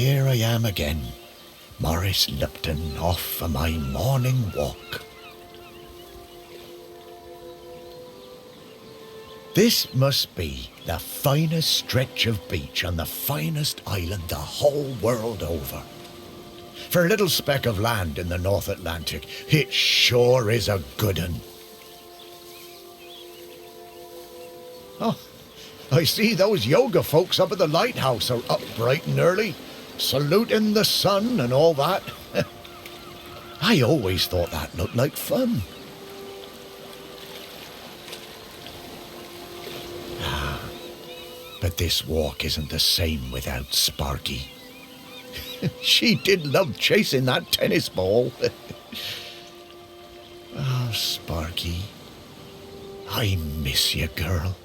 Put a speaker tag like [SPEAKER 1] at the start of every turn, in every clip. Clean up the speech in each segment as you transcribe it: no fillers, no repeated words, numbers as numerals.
[SPEAKER 1] here I am again, Morris Lupton, off for my morning walk. This must be the finest stretch of beach on the finest island the whole world over. For a little speck of land in the North Atlantic, it sure is a good un. Oh, I see those yoga folks up at the lighthouse are up bright and early, saluting the sun and all that. I always thought that looked like fun. But this walk isn't the same without Sparky. She did love chasing that tennis ball. Oh, Sparky, I miss you, girl.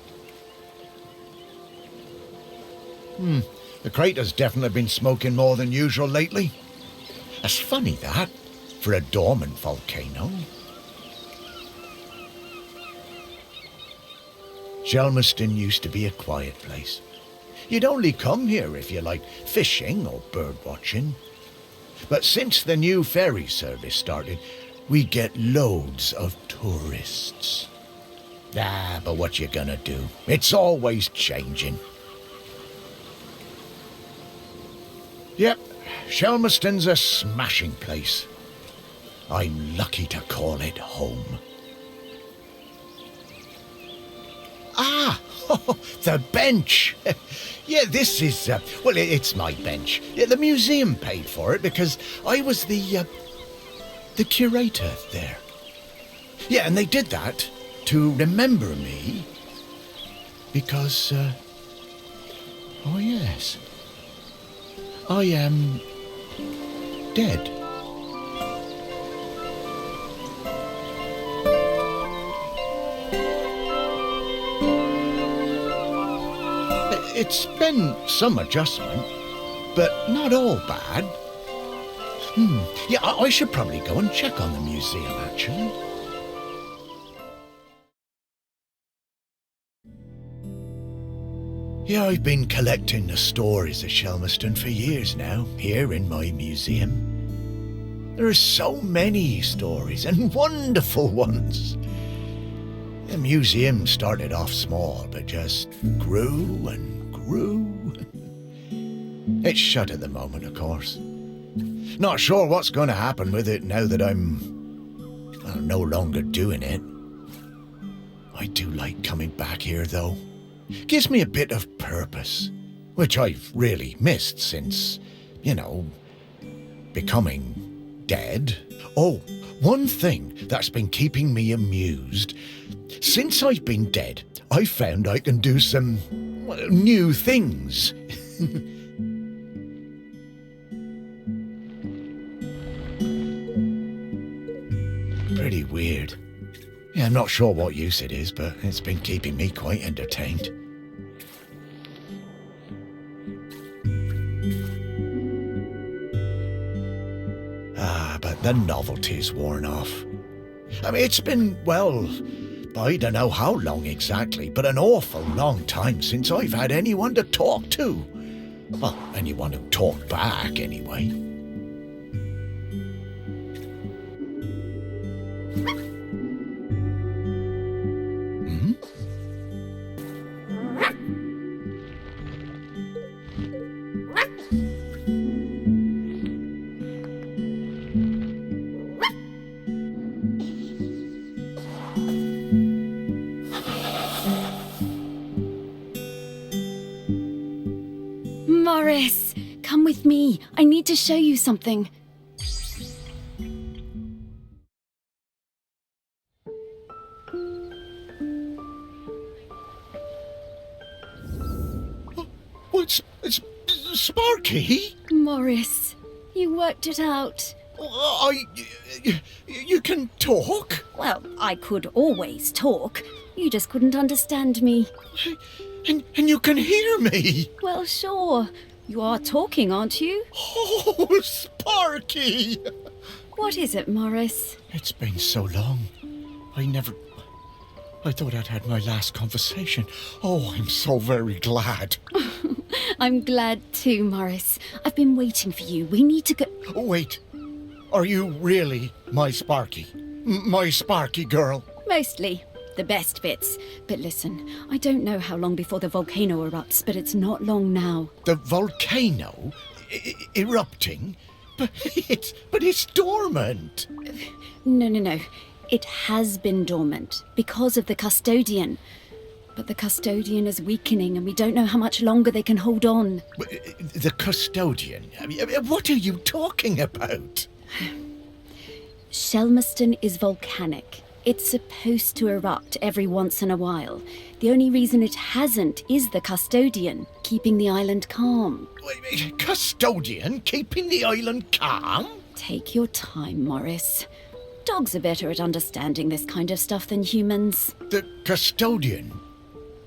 [SPEAKER 1] The crater's definitely been smoking more than usual lately. It's funny that, for a dormant volcano. Shelmerston used to be a quiet place. You'd only come here if you liked fishing or bird watching. But since the new ferry service started, we get loads of tourists. But what you gonna do? It's always changing. Yep, Shelmerston's a smashing place. I'm lucky to call it home. The bench. Yeah, this is, it's my bench. Yeah, the museum paid for it because I was the curator there. Yeah, and they did that to remember me because, oh yes, I am dead. It's been some adjustment, but not all bad. Yeah, I should probably go and check on the museum, actually. Yeah, I've been collecting the stories of Shelmerston for years now, here in my museum. There are so many stories, and wonderful ones. The museum started off small, but just grew and grew. It's shut at the moment, of course. Not sure what's going to happen with it now that I'm no longer doing it. I do like coming back here, though. Gives me a bit of purpose, which I've really missed since, becoming dead. Oh, one thing that's been keeping me amused. Since I've been dead, I've found I can do some new things. Pretty weird. Yeah, I'm not sure what use it is, but it's been keeping me quite entertained. But the novelty's worn off. I mean, it's been, I don't know how long exactly, but an awful long time since I've had anyone to talk to. Well, anyone who talked back, anyway.
[SPEAKER 2] Morris, come with me. I need to show you something.
[SPEAKER 1] It's Sparky?
[SPEAKER 2] Morris, you worked it out.
[SPEAKER 1] You can talk?
[SPEAKER 2] Well, I could always talk. You just couldn't understand me.
[SPEAKER 1] And you can hear me?
[SPEAKER 2] Well, sure. You are talking, aren't you?
[SPEAKER 1] Oh, Sparky!
[SPEAKER 2] What is it, Morris?
[SPEAKER 1] It's been so long. I thought I'd had my last conversation. Oh, I'm so very glad.
[SPEAKER 2] I'm glad too, Morris. I've been waiting for you. We need to go...
[SPEAKER 1] Oh, wait. Are you really my Sparky? My Sparky girl?
[SPEAKER 2] Mostly. The best bits. But listen, I don't know how long before the volcano erupts, but it's not long now.
[SPEAKER 1] The volcano? Erupting? But it's dormant.
[SPEAKER 2] No. It has been dormant because of the custodian. But the custodian is weakening and we don't know how much longer they can hold on.
[SPEAKER 1] The custodian? I mean, what are you talking about?
[SPEAKER 2] Shelmerston is volcanic. It's supposed to erupt every once in a while. The only reason it hasn't is the custodian, keeping the island calm.
[SPEAKER 1] Wait, custodian keeping the island calm?
[SPEAKER 2] Take your time, Morris. Dogs are better at understanding this kind of stuff than humans.
[SPEAKER 1] The custodian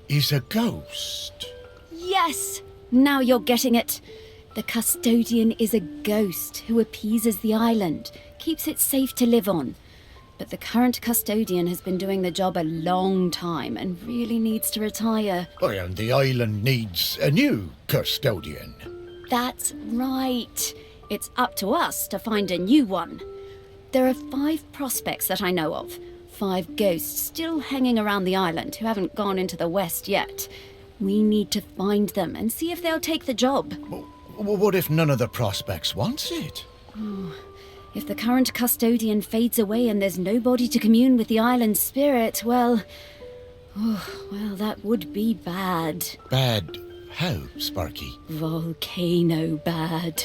[SPEAKER 1] is a ghost.
[SPEAKER 2] Yes! Now you're getting it. The custodian is a ghost who appeases the island, keeps it safe to live on. But the current custodian has been doing the job a long time and really needs to retire.
[SPEAKER 1] Oh, and the island needs a new custodian.
[SPEAKER 2] That's right. It's up to us to find a new one. There are 5 prospects that I know of. 5 ghosts still hanging around the island who haven't gone into the west yet. We need to find them and see if they'll take the job.
[SPEAKER 1] Well, what if none of the prospects wants it?
[SPEAKER 2] If the current custodian fades away and there's nobody to commune with the island's spirit, well, that would be bad.
[SPEAKER 1] Bad how, Sparky?
[SPEAKER 2] Volcano bad.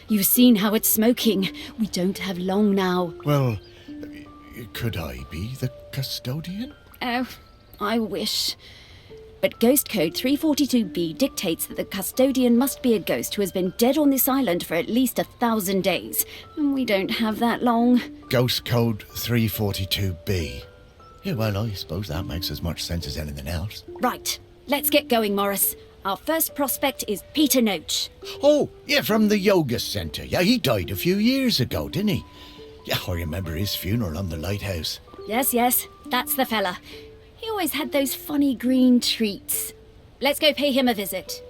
[SPEAKER 2] You've seen how it's smoking. We don't have long now.
[SPEAKER 1] Well, could I be the custodian?
[SPEAKER 2] Oh, I wish. But Ghost Code 342B dictates that the custodian must be a ghost who has been dead on this island for at least 1,000 days. And we don't have that long.
[SPEAKER 1] Ghost Code 342B. Yeah, well, I suppose that makes as much sense as anything else.
[SPEAKER 2] Right. Let's get going, Morris. Our first prospect is Peter Noach.
[SPEAKER 1] Oh, yeah, from the yoga centre. Yeah, he died a few years ago, didn't he? Yeah, I remember his funeral on the lighthouse.
[SPEAKER 2] Yes, that's the fella. He always had those funny green treats. Let's go pay him a visit.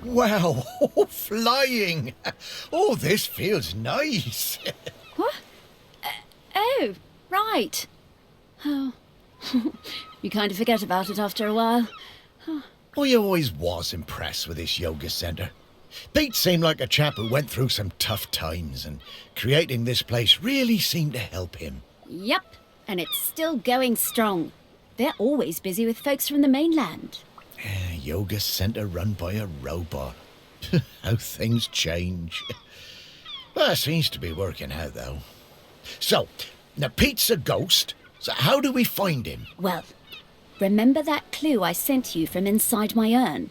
[SPEAKER 1] Wow, flying! Oh, this feels nice.
[SPEAKER 2] What? Oh, right. Oh, you kind of forget about it after a while.
[SPEAKER 1] I always was impressed with this yoga centre. Pete seemed like a chap who went through some tough times, and creating this place really seemed to help him.
[SPEAKER 2] Yep, and it's still going strong. They're always busy with folks from the mainland.
[SPEAKER 1] Yoga centre run by a robot. How things change. Well, it seems to be working out, though. So, now Pete's a ghost. So how do we find him?
[SPEAKER 2] Well, remember that clue I sent you from inside my urn?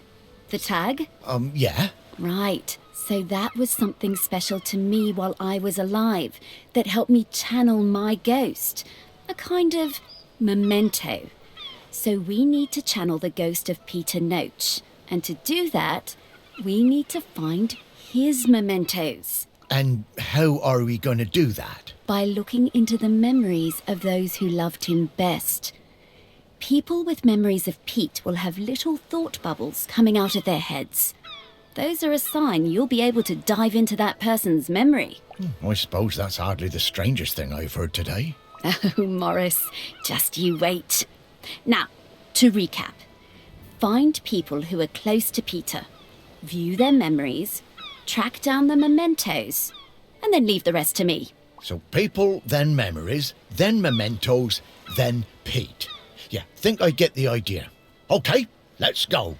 [SPEAKER 2] The tag?
[SPEAKER 1] Yeah.
[SPEAKER 2] Right. So that was something special to me while I was alive that helped me channel my ghost. A kind of memento. So we need to channel the ghost of Peter Noach. And to do that, we need to find his mementos.
[SPEAKER 1] And how are we going to do that?
[SPEAKER 2] By looking into the memories of those who loved him best. People with memories of Pete will have little thought bubbles coming out of their heads. Those are a sign you'll be able to dive into that person's memory.
[SPEAKER 1] I suppose that's hardly the strangest thing I've heard today.
[SPEAKER 2] Oh, Morris, just you wait. Now, to recap. Find people who are close to Peter. View their memories. Track down the mementos. And then leave the rest to me.
[SPEAKER 1] So people, then memories, then mementos, then Pete. Yeah, think I get the idea. Okay, let's go.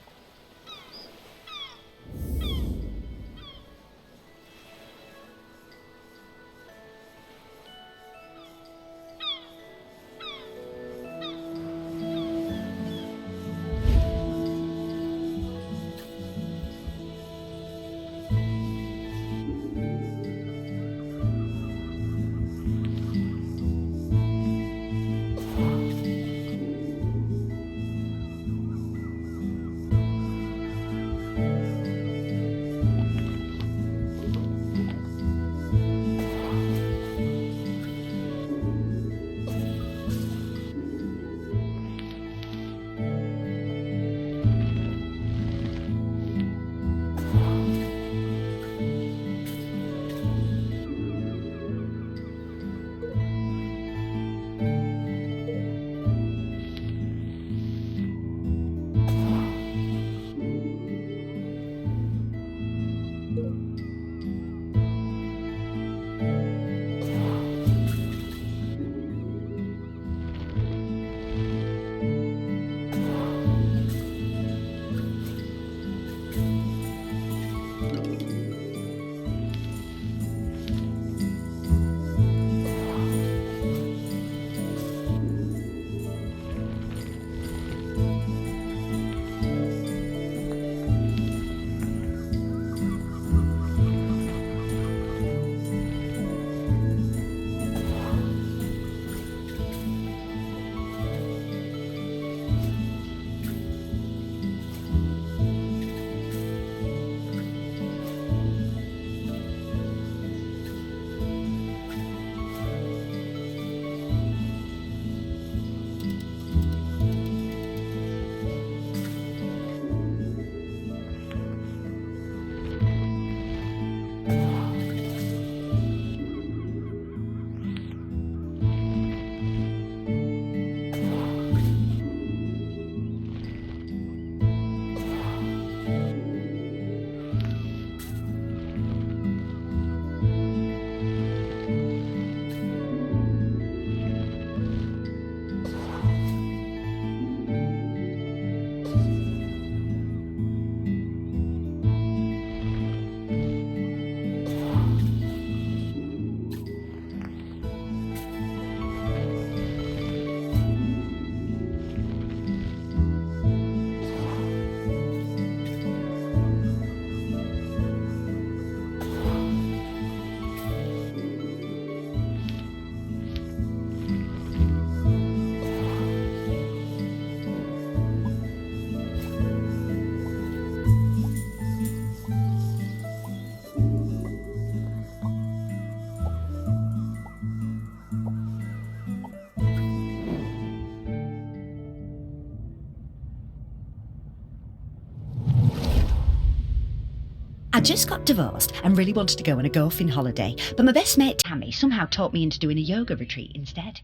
[SPEAKER 3] just got divorced and really wanted to go on a golfing holiday, but my best mate Tammy somehow talked me into doing a yoga retreat instead.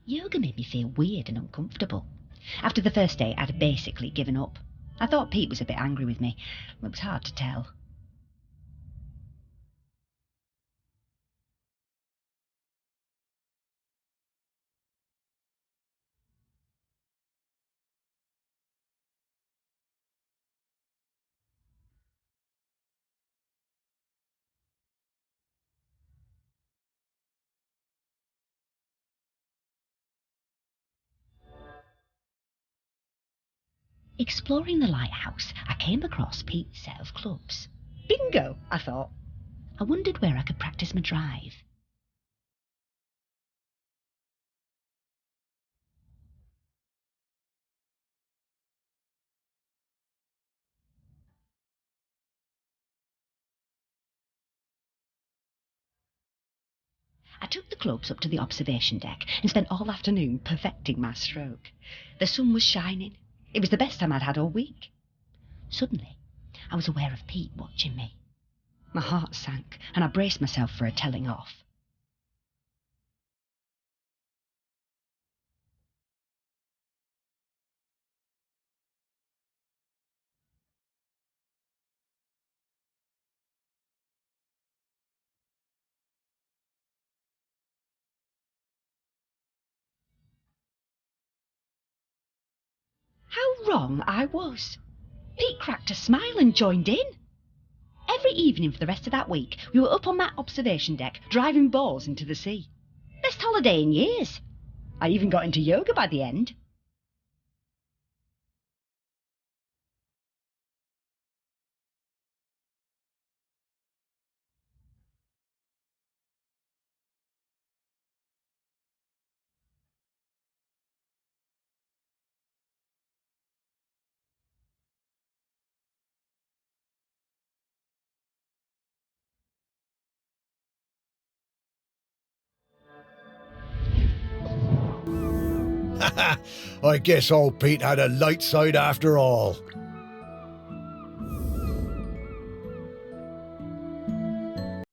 [SPEAKER 3] Yoga made me feel weird and uncomfortable. After the first day, I'd basically given up. I thought Pete was a bit angry with me. It was hard to tell. Exploring the lighthouse, I came across Pete's set of clubs. Bingo, I thought. I wondered where I could practice my drive. I took the clubs up to the observation deck and spent all afternoon perfecting my stroke. The sun was shining. It was the best time I'd had all week. Suddenly, I was aware of Pete watching me. My heart sank, and I braced myself for a telling off. How wrong I was. Pete cracked a smile and joined in. Every evening for the rest of that week, we were up on that observation deck, driving balls into the sea. Best holiday in years. I even got into yoga by the end.
[SPEAKER 1] I guess old Pete had a light side after all.